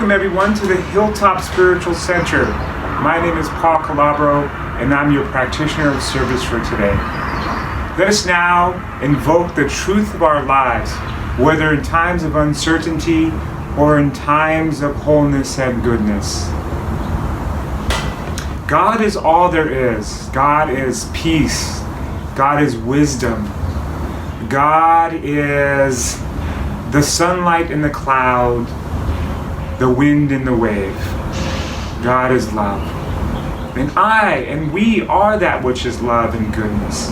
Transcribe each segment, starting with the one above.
Welcome everyone to the Hilltop Spiritual Center. My name is Paul Calabro and I'm your practitioner of service for today. Let us now invoke the truth of our lives, whether in times of uncertainty or in times of wholeness and goodness. God is all there is. God is peace. God is wisdom. God is the sunlight in the cloud, the wind in the wave. God is love. And we are that which is love and goodness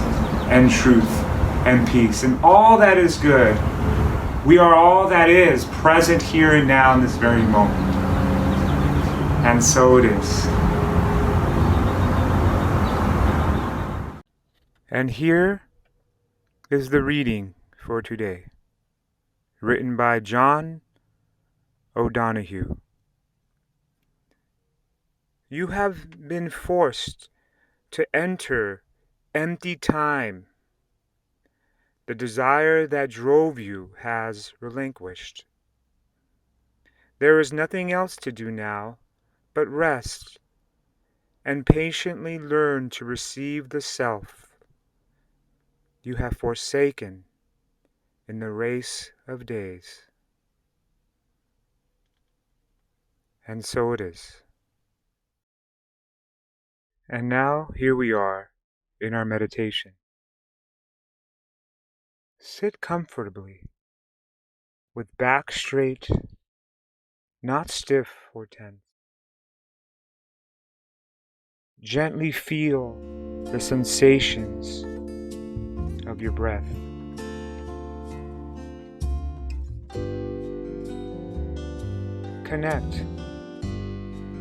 and truth and peace and all that is good. We are all that is present here and now in this very moment. And so it is. And here is the reading for today, written by John O'Donohue. You have been forced to enter empty time. The desire that drove you has relinquished. There is nothing else to do now but rest and patiently learn to receive the self you have forsaken in the race of days. And so it is. And now here we are in our meditation. Sit comfortably, with back straight, not stiff or tense. Gently feel the sensations of your breath. Connect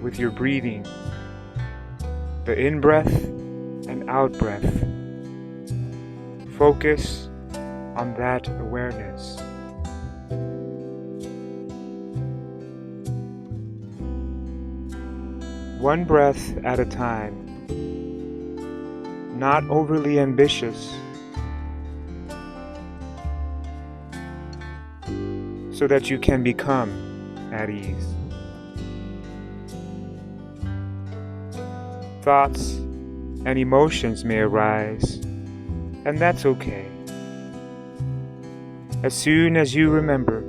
with your breathing, the in-breath and out-breath. Focus on that awareness. One breath at a time, not overly ambitious, so that you can become at ease. Thoughts and emotions may arise, and that's okay. As soon as you remember,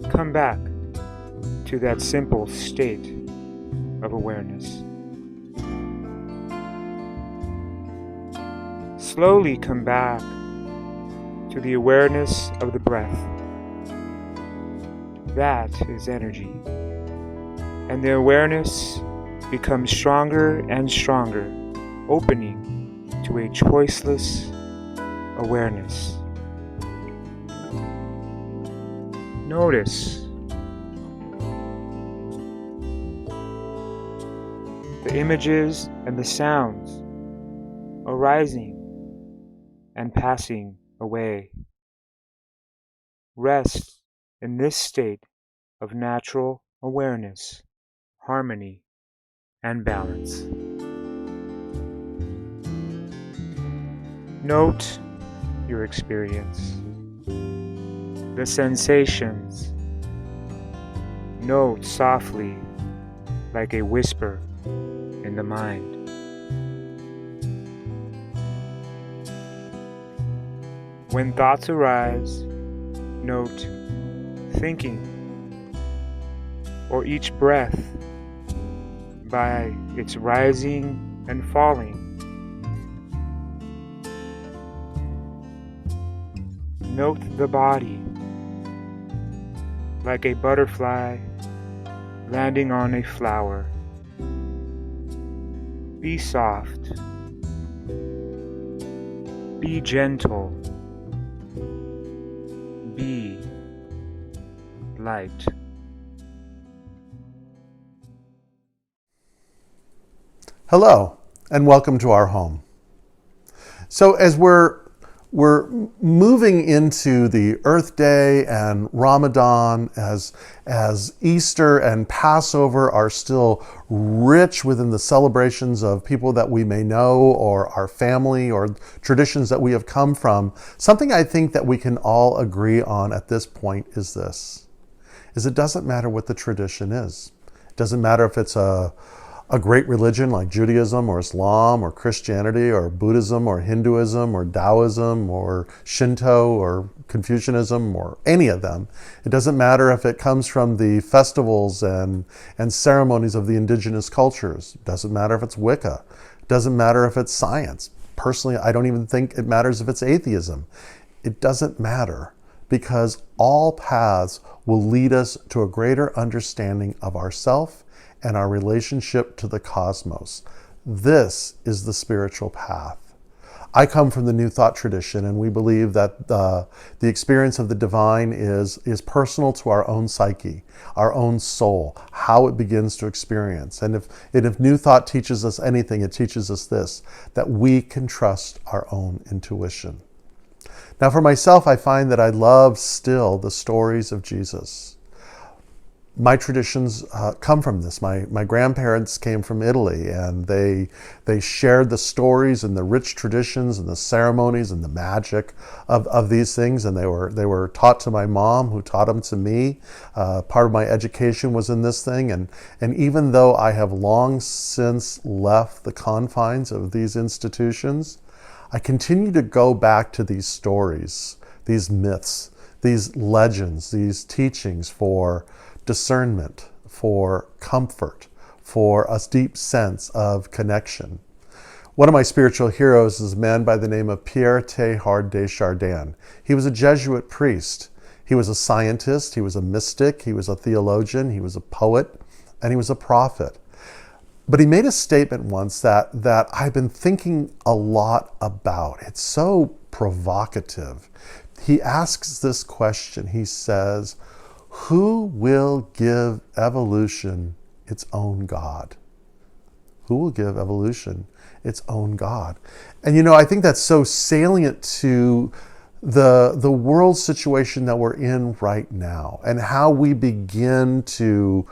come back to that simple state of awareness. Slowly come back to the awareness of the breath. That is energy, and the awareness becomes stronger and stronger, opening to a choiceless awareness. Notice the images and the sounds arising and passing away. Rest in this state of natural awareness, harmony, and balance. Note your experience, the sensations. Note softly, like a whisper in the mind. When thoughts arise, note thinking, or each breath by its rising and falling. Note the body, like a butterfly landing on a flower. Be soft. Be gentle. Be light. Hello, and welcome to our home. So as we're moving into the Earth Day and Ramadan, as Easter and Passover are still rich within the celebrations of people that we may know or our family or traditions that we have come from, something I think that we can all agree on at this point is this. is it doesn't matter what the tradition is. It doesn't matter if it's a great religion like Judaism or Islam or Christianity or Buddhism or Hinduism or Taoism or Shinto or Confucianism or any of them. It doesn't matter if it comes from the festivals and ceremonies of the indigenous cultures. It doesn't matter if it's Wicca. It doesn't matter if it's science. Personally, I don't even think it matters if it's atheism. It doesn't matter, because all paths will lead us to a greater understanding of ourself and our relationship to the cosmos. This is the spiritual path. I come from the New Thought tradition, and we believe that the experience of the divine is personal to our own psyche, our own soul, how it begins to experience. And if New Thought teaches us anything, it teaches us this, that we can trust our own intuition. Now, for myself, I find that I love still the stories of Jesus. My traditions come from this. My grandparents came from Italy, and they shared the stories and the rich traditions and the ceremonies and the magic of these things, and they were taught to my mom, who taught them to me. Part of my education was in this thing, and even though I have long since left the confines of these institutions, I continue to go back to these stories, these myths, these legends, these teachings for discernment, for comfort, for a deep sense of connection. One of my spiritual heroes is a man by the name of Pierre Teilhard de Chardin. He was a Jesuit priest. He was a scientist, he was a mystic, he was a theologian, he was a poet, and he was a prophet. But he made a statement once that I've been thinking a lot about. It's so provocative. He asks this question. He says, who will give evolution its own God? Who will give evolution its own God? And I think that's so salient to the world situation that we're in right now, and how we begin to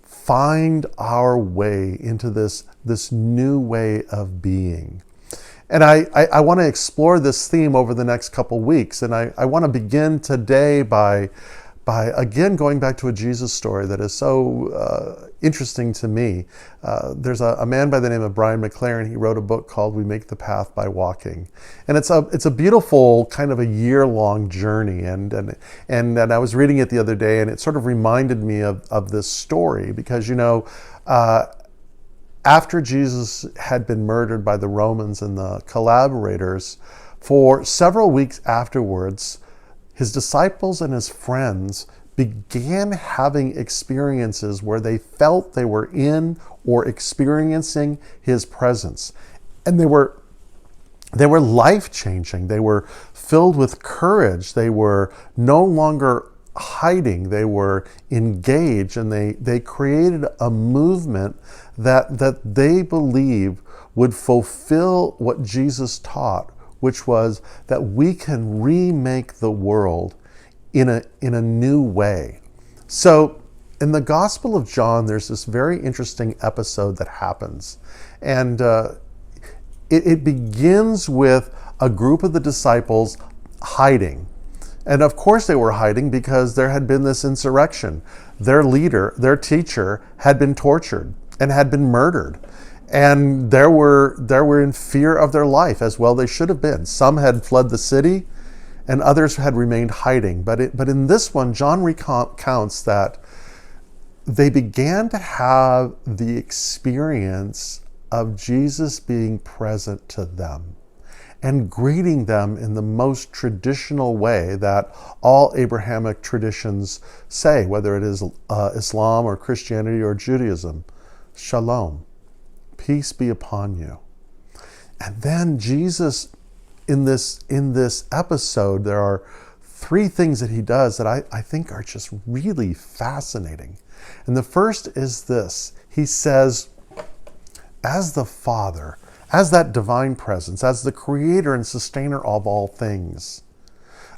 find our way into this new way of being. And I want to explore this theme over the next couple weeks. And I want to begin today by again going back to a Jesus story that is so interesting to me. There's a man by the name of Brian McLaren. He wrote a book called We Make the Path by Walking. And it's a beautiful kind of a year-long journey. And I was reading it the other day, and it sort of reminded me of this story, because, after Jesus had been murdered by the Romans and the collaborators, for several weeks afterwards, his disciples and his friends began having experiences where they felt they were in or experiencing his presence. And they were life-changing. They were filled with courage. They were no longer hiding. They were engaged, and they created a movement that they believe would fulfill what Jesus taught, which was that we can remake the world in a new way. So in the Gospel of John, there's this very interesting episode that happens. And it begins with a group of the disciples hiding. And of course they were hiding because there had been this insurrection. Their leader, their teacher, had been tortured and had been murdered. And they were in fear of their life, as well they should have been. Some had fled the city, and others had remained hiding. But in this one, John recounts that they began to have the experience of Jesus being present to them and greeting them in the most traditional way that all Abrahamic traditions say, whether it is Islam or Christianity or Judaism. Shalom. Peace be upon you. And then Jesus, in this episode, there are three things that he does that I think are just really fascinating. And the first is this. He says, as the Father, as that divine presence, as the creator and sustainer of all things,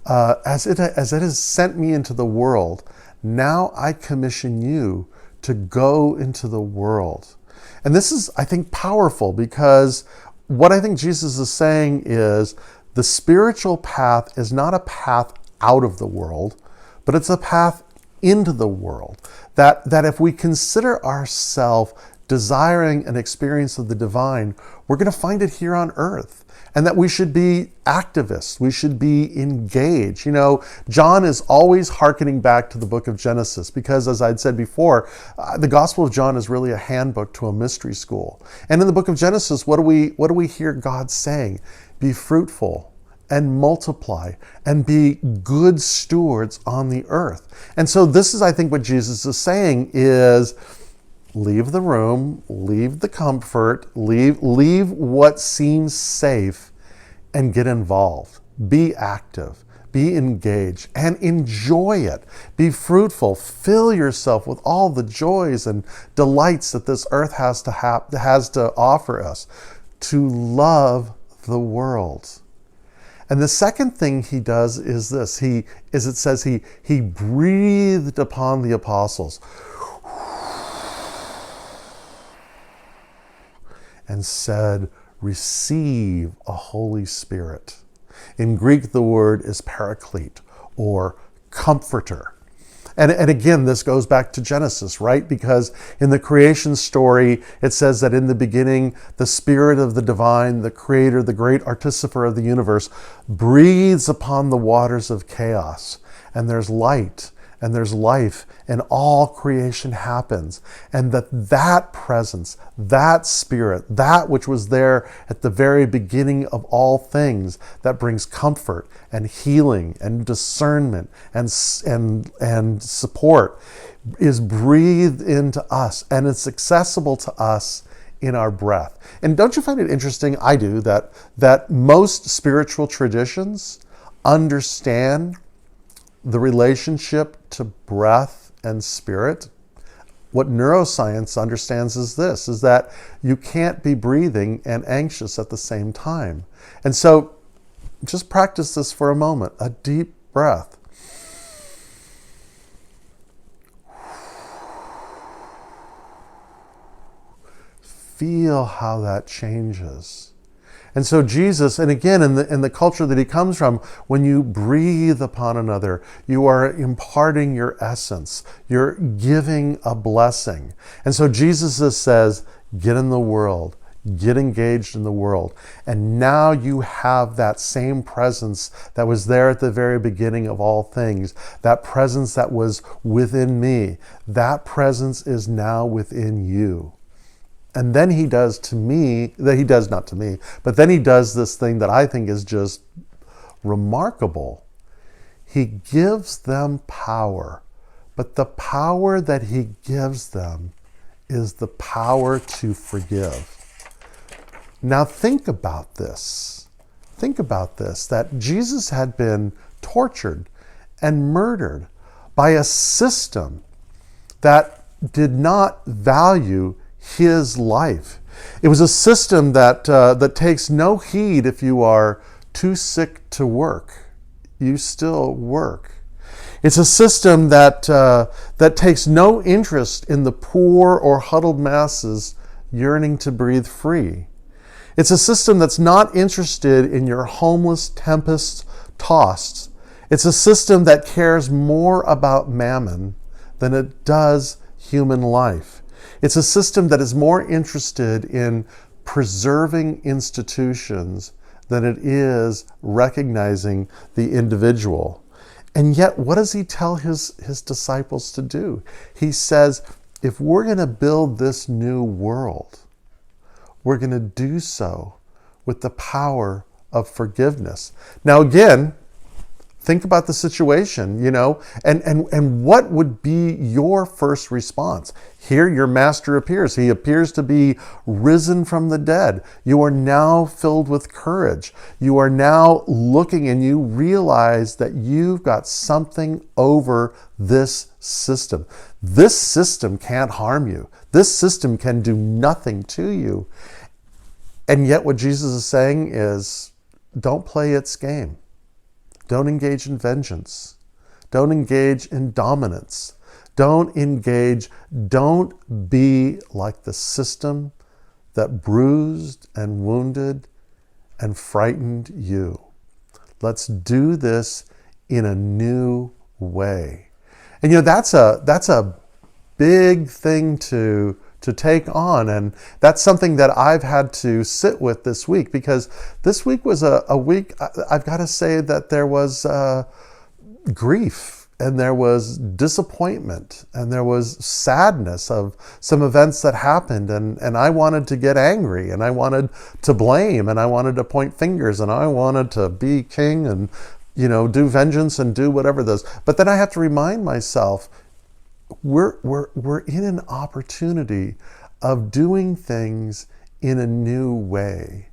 as it has sent me into the world, now I commission you to go into the world. And this is, I think, powerful, because what I think Jesus is saying is the spiritual path is not a path out of the world, but it's a path into the world. That if we consider ourselves desiring an experience of the divine, we're going to find it here on earth. And that we should be activists, we should be engaged. John is always hearkening back to the book of Genesis because, as I'd said before, the Gospel of John is really a handbook to a mystery school. And in the book of Genesis, what do we hear God saying? Be fruitful and multiply and be good stewards on the earth. And so this is, I think, what Jesus is saying is, leave the room, leave the comfort, leave what seems safe, and get involved. Be active, be engaged, and enjoy it. Be fruitful. Fill yourself with all the joys and delights that this earth has to offer us. To love the world. And the second thing he does is this. It says he breathed upon the apostles and said, receive a Holy Spirit. In Greek, the word is paraclete, or comforter. And again, this goes back to Genesis, right? Because in the creation story, it says that in the beginning, the Spirit of the divine, the creator, the great artificer of the universe, breathes upon the waters of chaos. And there's light, and there's life, and all creation happens. And that presence, that Spirit, that which was there at the very beginning of all things, that brings comfort and healing and discernment and support, is breathed into us, and it's accessible to us in our breath. And don't you find it interesting? I do, that most spiritual traditions understand the relationship to breath and spirit. What neuroscience understands is this, is that you can't be breathing and anxious at the same time. And so just practice this for a moment, a deep breath. Feel how that changes. And so Jesus, and again, in the culture that he comes from, when you breathe upon another, you are imparting your essence. You're giving a blessing. And so Jesus says, get in the world, get engaged in the world. And now you have that same presence that was there at the very beginning of all things, that presence that was within me. That presence is now within you. And then he does to me, that he does not to me, but then he does this thing that I think is just remarkable. He gives them power, but the power that he gives them is the power to forgive. Now think about this. Think about this, that Jesus had been tortured and murdered by a system that did not value his life. It was a system that takes no heed if you are too sick to work. You still work. It's a system that takes no interest in the poor or huddled masses yearning to breathe free. It's a system that's not interested in your homeless, tempest-tossed. It's a system that cares more about mammon than it does human life. It's a system that is more interested in preserving institutions than it is recognizing the individual. And yet, what does he tell his disciples to do? He says, if we're going to build this new world, we're going to do so with the power of forgiveness. Now, again, think about the situation, and what would be your first response? Here your master appears. He appears to be risen from the dead. You are now filled with courage. You are now looking and you realize that you've got something over this system. This system can't harm you. This system can do nothing to you. And yet what Jesus is saying is, don't play its game. Don't engage in vengeance. Don't engage in dominance. Don't be like the system that bruised and wounded and frightened you. Let's do this in a new way. And that's a big thing to take on, and that's something that I've had to sit with this week, because this week was a week, I've got to say, that there was grief, and there was disappointment, and there was sadness of some events that happened, and I wanted to get angry, and I wanted to blame, and I wanted to point fingers, and I wanted to be king and do vengeance and do whatever those. But then I have to remind myself, we're in an opportunity of doing things in a new way.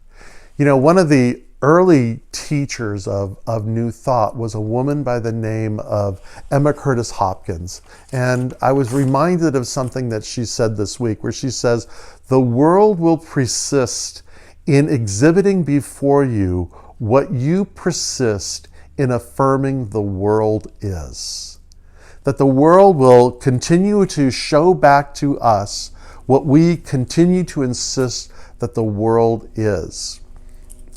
One of the early teachers of New Thought was a woman by the name of Emma Curtis Hopkins. And I was reminded of something that she said this week, where she says, "The world will persist in exhibiting before you what you persist in affirming the world is." That the world will continue to show back to us what we continue to insist that the world is.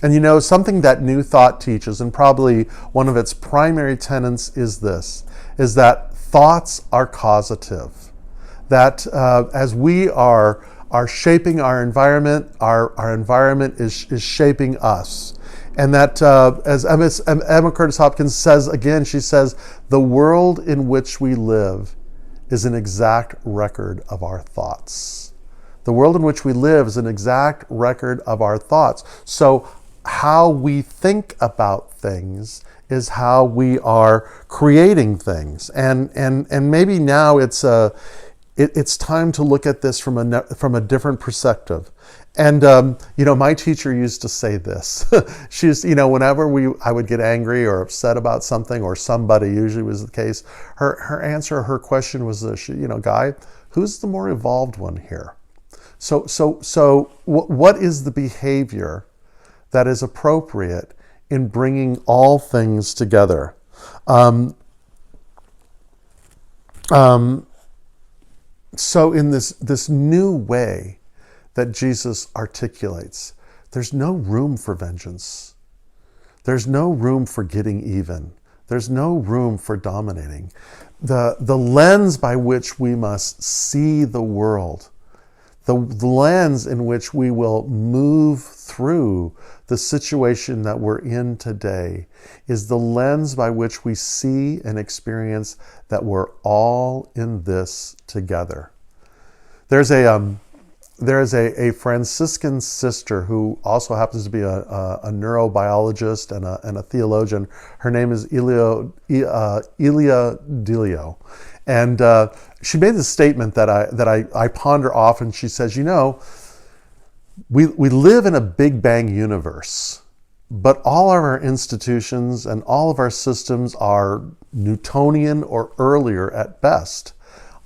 And something that New Thought teaches, and probably one of its primary tenets, is that thoughts are causative. That as we are shaping our environment, our environment is shaping us. And that, as Emma Curtis Hopkins says again, she says, "The world in which we live is an exact record of our thoughts." The world in which we live is an exact record of our thoughts. So how we think about things is how we are creating things. And maybe now it's time to look at this from a different perspective. And my teacher used to say this. She's, whenever I would get angry or upset about something, or somebody, usually was the case, her answer, her question was this, "Guy, who's the more evolved one here?" So what is the behavior that is appropriate in bringing all things together? So in this new way that Jesus articulates, there's no room for vengeance. There's no room for getting even. There's no room for dominating. The lens by which we must see the world, the lens in which we will move through the situation that we're in today, is the lens by which we see and experience that we're all in this together. There's a Franciscan sister who also happens to be a neurobiologist and a theologian. Her name is Ilia Delio. And she made this statement that I ponder often. She says, we live in a Big Bang universe, but all of our institutions and all of our systems are Newtonian or earlier at best.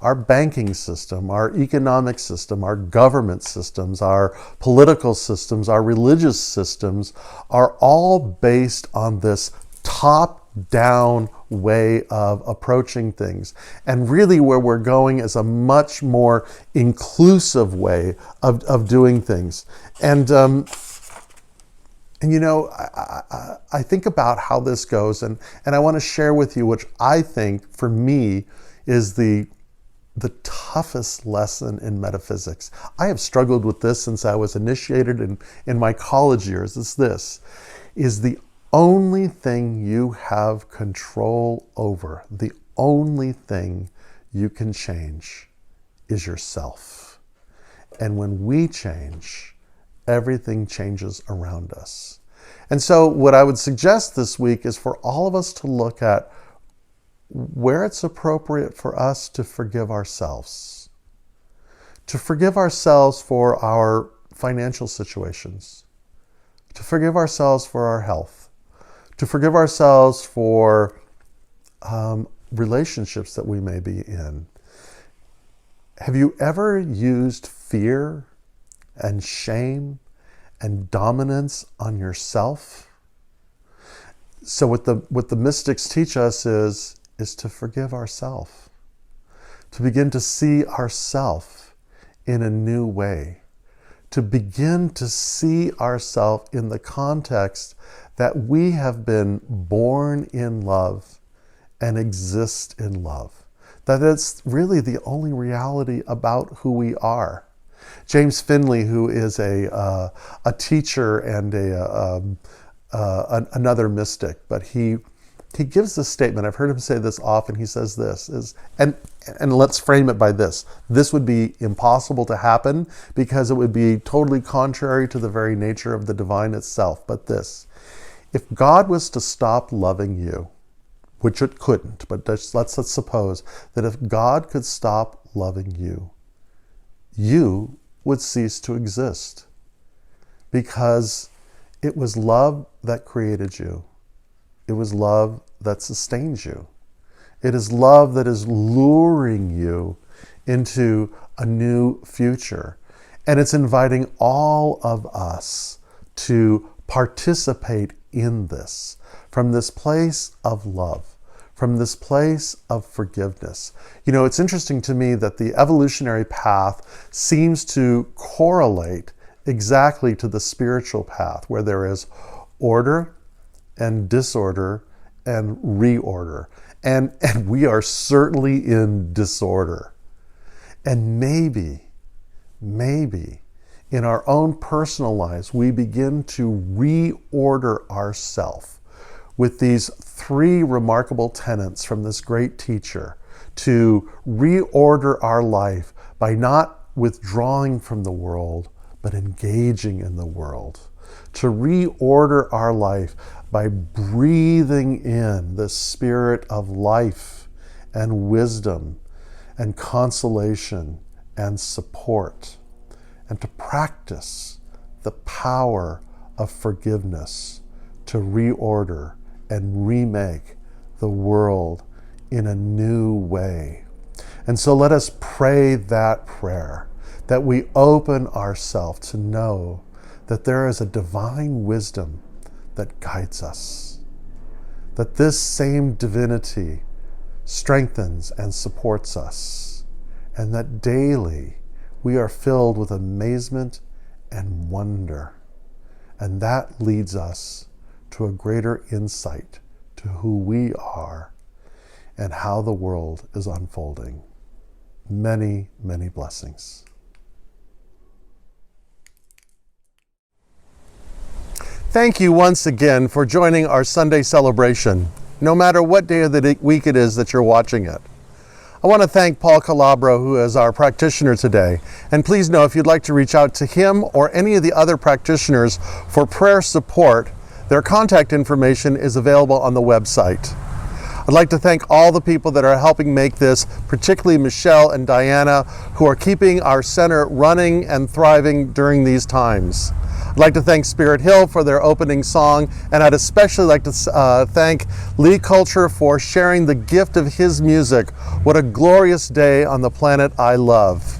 Our banking system, our economic system, our government systems, our political systems, our religious systems are all based on this top-down way of approaching things. And really where we're going is a much more inclusive way of doing things. And I think about how this goes, and I want to share with you, which I think for me is the toughest lesson in metaphysics. I have struggled with this since I was initiated in my college years. This is the only thing you have control over, the only thing you can change is yourself. And when we change, everything changes around us. And so what I would suggest this week is for all of us to look at where it's appropriate for us to forgive ourselves. To forgive ourselves for our financial situations. To forgive ourselves for our health. To forgive ourselves for relationships that we may be in. Have you ever used fear and shame and dominance on yourself? So what the mystics teach us is to forgive ourselves, to begin to see ourselves in a new way, to begin to see ourselves in the context that we have been born in love and exist in love, that it's really the only reality about who we are. James Finley, who is a teacher and another mystic, but he gives this statement. I've heard him say this often. He says this and let's frame it by this. This would be impossible to happen because it would be totally contrary to the very nature of the divine itself. But this, if God was to stop loving you, which it couldn't, but let's suppose that if God could stop loving you, you would cease to exist, because it was love that created you. It was love that sustains you. It is love that is luring you into a new future. And it's inviting all of us to participate in this, from this place of love, from this place of forgiveness. You know, it's interesting to me that the evolutionary path seems to correlate exactly to the spiritual path, where there is order and disorder and reorder. And we are certainly in disorder. And maybe in our own personal lives, we begin to reorder ourselves with these three remarkable tenets from this great teacher, to reorder our life by not withdrawing from the world, but engaging in the world. To reorder our life by breathing in the spirit of life and wisdom and consolation and support, and to practice the power of forgiveness to reorder and remake the world in a new way. And so let us pray that prayer, that we open ourselves to know that there is a divine wisdom that guides us, that this same divinity strengthens and supports us, and that daily we are filled with amazement and wonder. And that leads us to a greater insight to who we are and how the world is unfolding. Many, many blessings. Thank you once again for joining our Sunday celebration, no matter what day of the week it is that you're watching it. I want to thank Paul Calabro, who is our practitioner today. And please know, if you'd like to reach out to him or any of the other practitioners for prayer support, their contact information is available on the website. I'd like to thank all the people that are helping make this, particularly Michelle and Diana, who are keeping our center running and thriving during these times. I'd like to thank Spirit Hill for their opening song, and I'd especially like to thank Lee Culture for sharing the gift of his music. What a glorious day on the planet I love.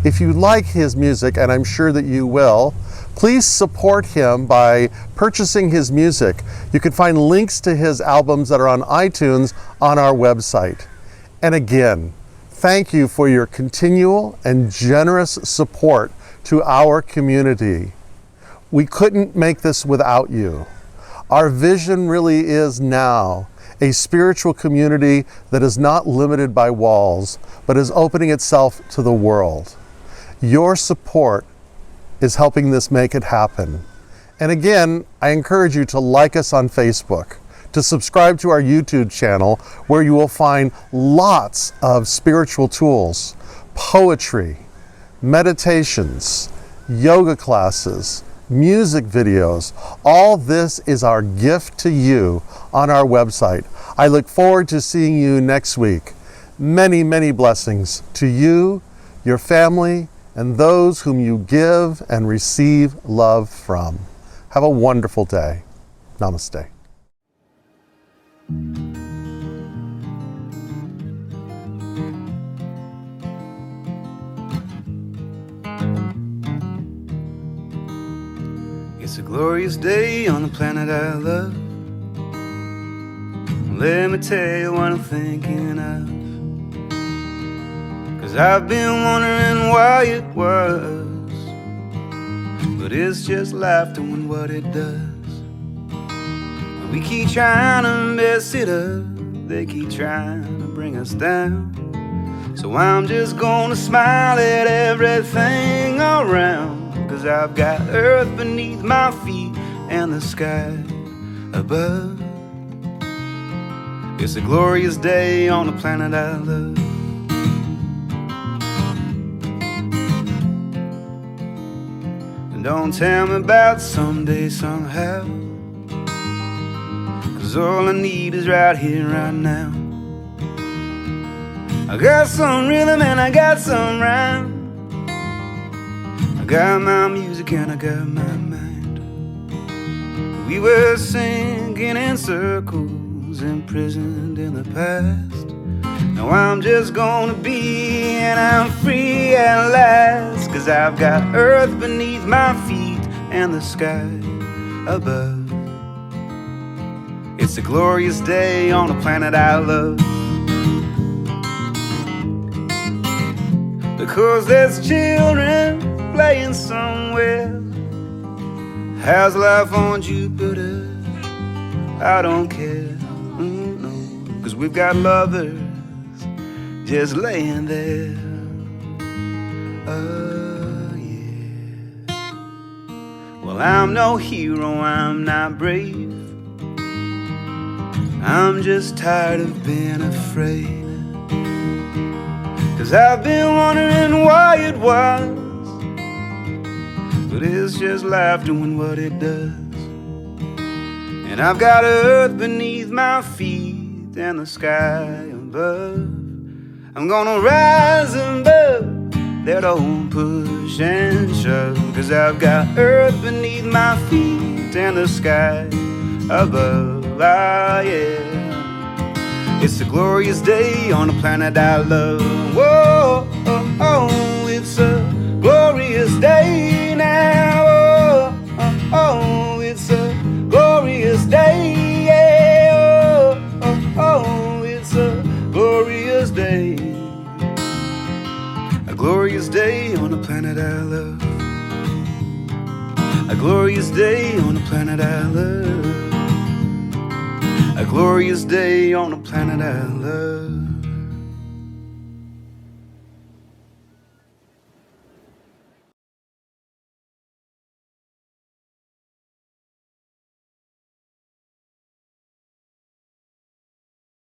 If you like his music, and I'm sure that you will, please support him by purchasing his music. You can find links to his albums that are on iTunes on our website. And again, thank you for your continual and generous support to our community. We couldn't make this without you. Our vision really is now a spiritual community that is not limited by walls, but is opening itself to the world. Your support is helping this make it happen. And again, I encourage you to like us on Facebook, to subscribe to our YouTube channel, where you will find lots of spiritual tools, poetry, meditations, yoga classes, music videos. All this is our gift to you on our website. I look forward to seeing you next week. Many, many blessings to you, your family, and those whom you give and receive love from. Have a wonderful day. Namaste. It's a glorious day on the planet I love. Let me tell you what I'm thinking of, 'cause I've been wondering why it was, but it's just life doing what it does. We keep trying to mess it up, they keep trying to bring us down. So I'm just gonna smile at everything around, 'cause I've got earth beneath my feet and the sky above. It's a glorious day on the planet I love. And don't tell me about someday somehow, 'cause all I need is right here, right now. I got some rhythm and I got some rhyme. I got my music and I got my mind. We were sinking in circles, imprisoned in the past. Now I'm just gonna be, and I'm free at last, 'cause I've got earth beneath my feet and the sky above. It's a glorious day on the planet I love. Because there's children playing somewhere. How's life on Jupiter? I don't care, no, 'cause we've got lovers just laying there. Oh yeah. Well, I'm no hero, I'm not brave. I'm just tired of being afraid. 'Cause I've been wondering why it was, but it's just life doing what it does. And I've got earth beneath my feet and the sky above. I'm gonna rise above that old push and shove, 'cause I've got earth beneath my feet and the sky above. Ah yeah. It's a glorious day on the planet I love. Whoa, oh, oh, it's a glorious day now. Oh, oh, oh, it's a glorious day. Yeah. Oh, oh, oh, it's a glorious day. A glorious day on the planet I love. A glorious day on the planet I love. A glorious day on the planet I love.